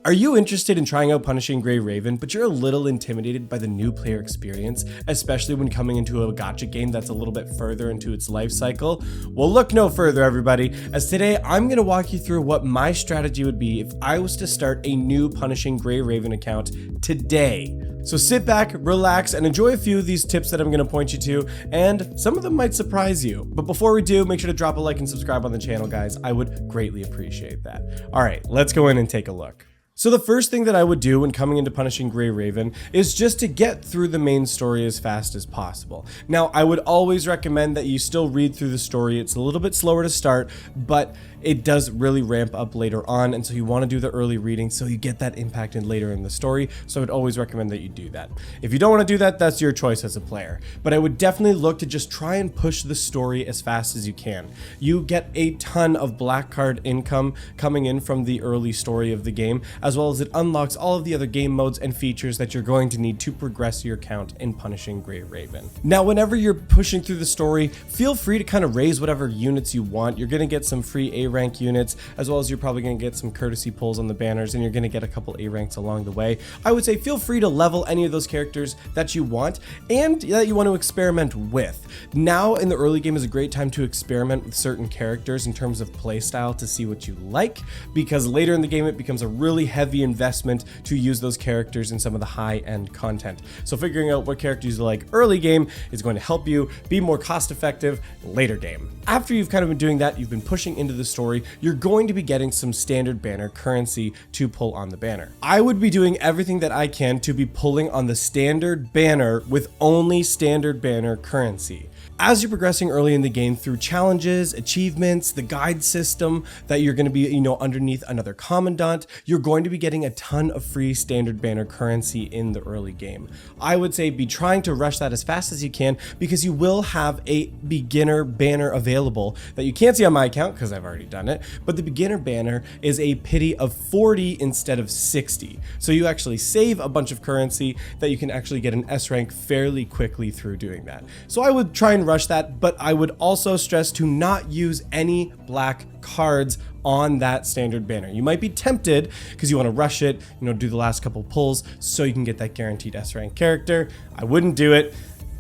Are you interested in trying out Punishing Gray Raven, but you're a little intimidated by the new player experience, especially when coming into a gacha game that's a little bit further into its life cycle? Well, look no further, everybody, as today I'm going to walk you through what my strategy would be if I was to start a new Punishing Gray Raven account today. So sit back, relax, and enjoy a few of these tips that I'm going to point you to, and some of them might surprise you. But before we do, make sure to drop a like and subscribe on the channel, guys. I would greatly appreciate that. All right, let's go in and take a look. So the first thing that I would do when coming into Punishing Gray Raven is just to get through the main story as fast as possible. Now, I would always recommend that you still read through the story. It's a little bit slower to start, but it does really ramp up later on, and so you want to do the early reading so you get that impact in later in the story. So I would always recommend that you do that. If you don't want to do that, that's your choice as a player. But I would definitely look to just try and push the story as fast as you can. You get a ton of black card income coming in from the early story of the game, as well as it unlocks all of the other game modes and features that you're going to need to progress your account in Punishing Gray Raven. Now, whenever you're pushing through the story, feel free to kind of raise whatever units you want. You're going to get some free A rank units, as well as you're probably going to get some courtesy pulls on the banners, and you're going to get a couple A ranks along the way. I would say feel free to level any of those characters that you want and that you want to experiment with. Now in the early game is a great time to experiment with certain characters in terms of playstyle to see what you like, because later in the game it becomes a really heavy investment to use those characters in some of the high-end content. So figuring out what characters you like early game is going to help you be more cost effective later game. After you've kind of been doing that, you've been pushing into the story, you're going to be getting some standard banner currency to pull on the banner. I would be doing everything that I can to be pulling on the standard banner with only standard banner currency. As you're progressing early in the game through challenges, achievements, the guide system that you're going to be, underneath another commandant, you're going to be getting a ton of free standard banner currency in the early game. I would say be trying to rush that as fast as you can, because you will have a beginner banner available that you can't see on my account because I've already done it, but the beginner banner is a pity of 40 instead of 60. So you actually save a bunch of currency that you can actually get an S rank fairly quickly through doing that. So I would try and rush that, but I would also stress to not use any black cards on that standard banner. You might be tempted because you want to rush it, do the last couple pulls so you can get that guaranteed S rank character. I wouldn't do it.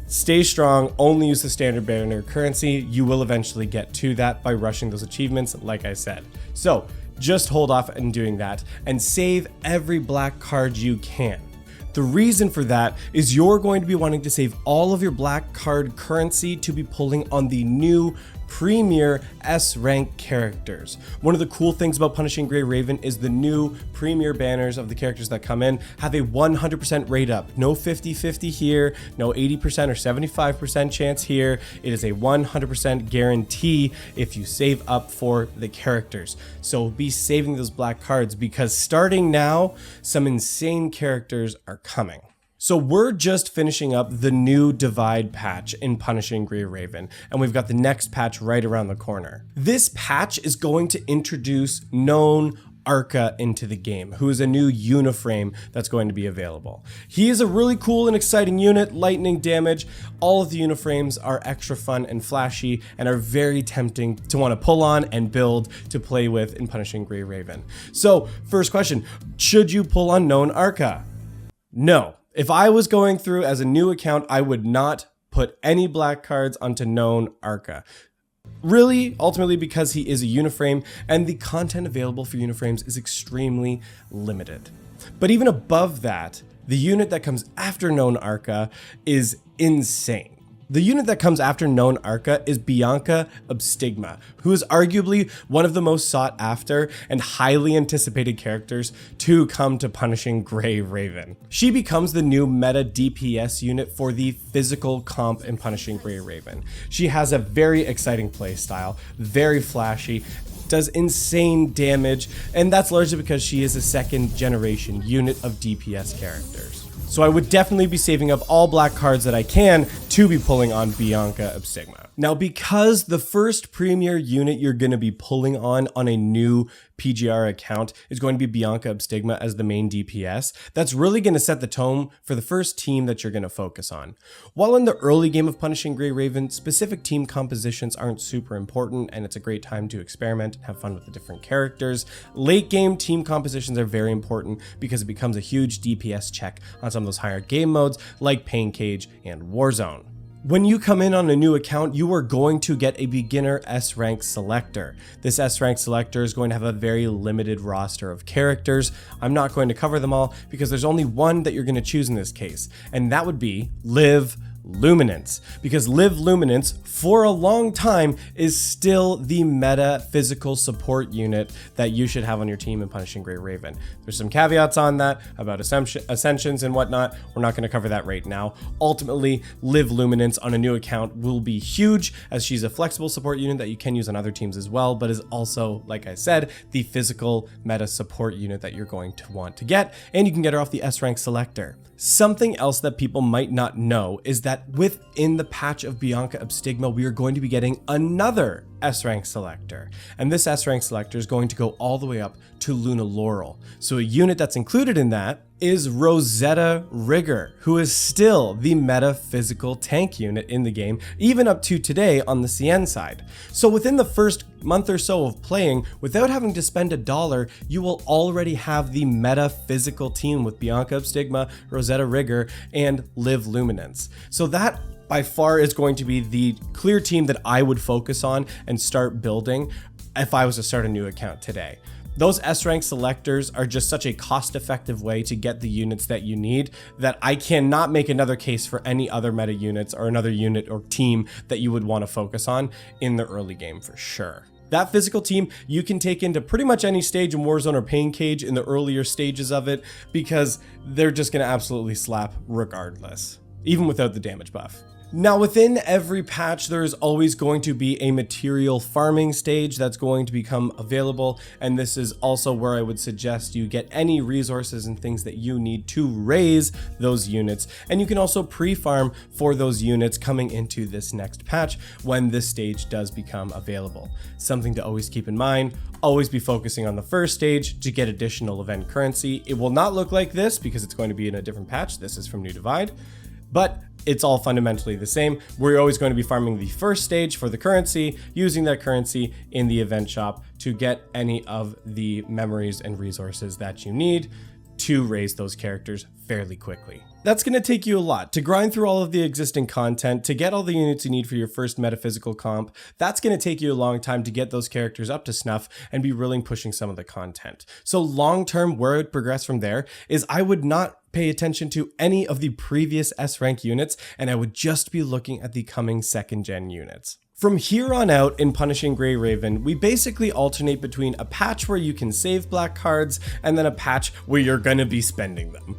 Stay strong, only use the standard banner currency. You will eventually get to that by rushing those achievements, like I said. So just hold off on doing that and save every black card you can. The reason for that is you're going to be wanting to save all of your black card currency to be pulling on the new premier S rank characters. One of the cool things about Punishing Gray Raven is the new premier banners of the characters that come in have a 100% rate up. No 50-50 here, no 80% or 75% chance here. It is a 100% guarantee if you save up for the characters. So be saving those black cards, because starting now, some insane characters are coming. So we're just finishing up the new Divide patch in Punishing Gray Raven, and we've got the next patch right around the corner. This patch is going to introduce known Arca into the game, who is a new Uniframe that's going to be available. He is a really cool and exciting unit, lightning damage. All of the Uniframes are extra fun and flashy and are very tempting to want to pull on and build to play with in Punishing Gray Raven. So first question, should you pull on known Arca? No. If I was going through as a new account, I would not put any black cards onto known Arca. Really, ultimately because he is a Uniframe and the content available for Uniframes is extremely limited. But even above that, the unit that comes after known Arca is insane. The unit that comes after known Arca is Bianca Obstigma, who is arguably one of the most sought after and highly anticipated characters to come to Punishing Gray Raven. She becomes the new meta DPS unit for the physical comp in Punishing Gray Raven. She has a very exciting playstyle, very flashy, does insane damage, and that's largely because she is a second generation unit of DPS characters. So I would definitely be saving up all black cards that I can to be pulling on Bianca Obstigma. Now, because the first premier unit you're going to be pulling on a new PGR account is going to be Bianca Obstigma as the main DPS, that's really going to set the tone for the first team that you're going to focus on. While in the early game of Punishing Grey Raven, specific team compositions aren't super important and it's a great time to experiment and have fun with the different characters, late game team compositions are very important because it becomes a huge DPS check on some of those higher game modes like Pain Cage and Warzone. When you come in on a new account, you are going to get a beginner S-rank selector. This S-rank selector is going to have a very limited roster of characters. I'm not going to cover them all because there's only one that you're going to choose in this case, and that would be Liv Luminance, because Liv Luminance for a long time is still the meta physical support unit that you should have on your team in Punishing Grey Raven. There's some caveats on that about ascensions and whatnot. We're not going to cover that right now. Ultimately, Liv Luminance on a new account will be huge as she's a flexible support unit that you can use on other teams as well, but is also, like I said, the physical meta support unit that you're going to want to get, and you can get her off the S-rank selector. Something else that people might not know is that within the patch of Bianca Obstigma, we are going to be getting another S-rank selector. And this S-rank selector is going to go all the way up to Luna Laurel. So a unit that's included in that is Rosetta Rigger, who is still the meta physical tank unit in the game, even up to today on the CN side. So within the first month or so of playing, without having to spend $1, you will already have the meta physical team with Bianca Obstigma, Rosetta Rigger, and Liv Luminance. So that by far is going to be the clear team that I would focus on and start building if I was to start a new account today. Those S-rank selectors are just such a cost-effective way to get the units that you need that I cannot make another case for any other meta units or another unit or team that you would want to focus on in the early game for sure. That physical team you can take into pretty much any stage in Warzone or Pain Cage in the earlier stages of it because they're just going to absolutely slap regardless, even without the damage buff. Now, within every patch, there is always going to be a material farming stage that's going to become available, and this is also where I would suggest you get any resources and things that you need to raise those units, and you can also pre-farm for those units coming into this next patch when this stage does become available. Something to always keep in mind, always be focusing on the first stage to get additional event currency. It will not look like this because it's going to be in a different patch. This is from New Divide, but it's all fundamentally the same. We're always going to be farming the first stage for the currency, using that currency in the event shop to get any of the memories and resources that you need to raise those characters fairly quickly. That's going to take you a lot to grind through all of the existing content, to get all the units you need for your first metaphysical comp. That's going to take you a long time to get those characters up to snuff and be really pushing some of the content. So long term, where I would progress from there is I would not pay attention to any of the previous S-rank units, and I would just be looking at the coming second gen units. From here on out in Punishing Grey Raven, we basically alternate between a patch where you can save black cards and then a patch where you're gonna be spending them.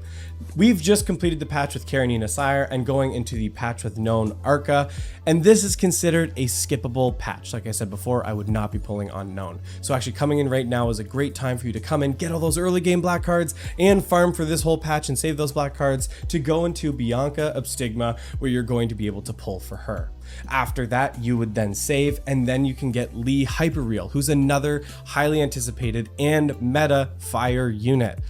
We've just completed the patch with Karenina Sire and going into the patch with Known Arca, and this is considered a skippable patch. Like I said before, I would not be pulling on Known. So actually coming in right now is a great time for you to come in, get all those early game black cards and farm for this whole patch and save those black cards to go into Bianca Obstigma, where you're going to be able to pull for her. After that, you would then save, and then you can get Lee Hyperreal, who's another highly anticipated and meta fire unit.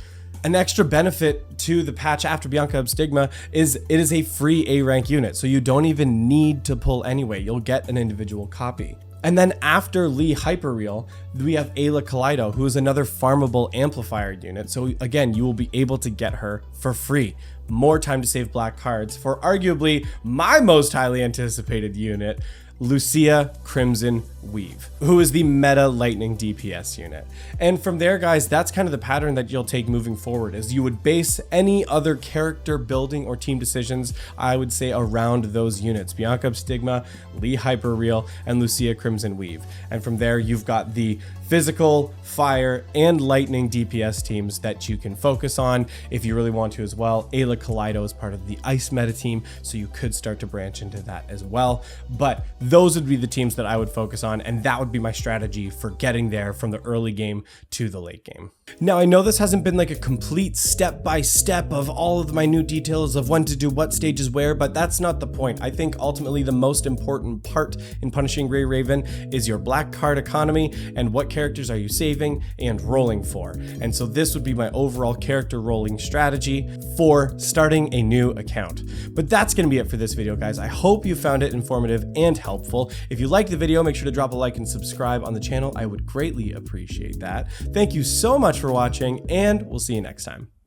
An extra benefit to the patch after Bianca Obstigma is it is a free A rank unit, so you don't even need to pull anyway. You'll get an individual copy. And then after Lee Hyperreal, we have Ayla Kaleido, who is another farmable amplifier unit. So again, you will be able to get her for free. More time to save black cards for arguably my most highly anticipated unit, Lucia Crimson Weave, who is the meta lightning DPS unit. And from there, guys, that's kind of the pattern that you'll take moving forward, is you would base any other character building or team decisions, I would say, around those units: Bianca Obstigma, Lee Hyperreal, and Lucia Crimson Weave. And from there, you've got the physical, fire, and lightning DPS teams that you can focus on if you really want to as well. Ayla Kaleido is part of the ice meta team, so you could start to branch into that as well. But those would be the teams that I would focus on, and that would be my strategy for getting there from the early game to the late game. Now, I know this hasn't been like a complete step-by-step of all of my new details of when to do what stages where, but that's not the point. I think ultimately the most important part in Punishing Gray Raven is your black card economy and what characters are you saving and rolling for. And so this would be my overall character rolling strategy for starting a new account. But that's going to be it for this video, guys. I hope you found it informative and helpful. If you liked the video, make sure to drop a like and subscribe on the channel. I would greatly appreciate that. Thank you so much for watching, and we'll see you next time.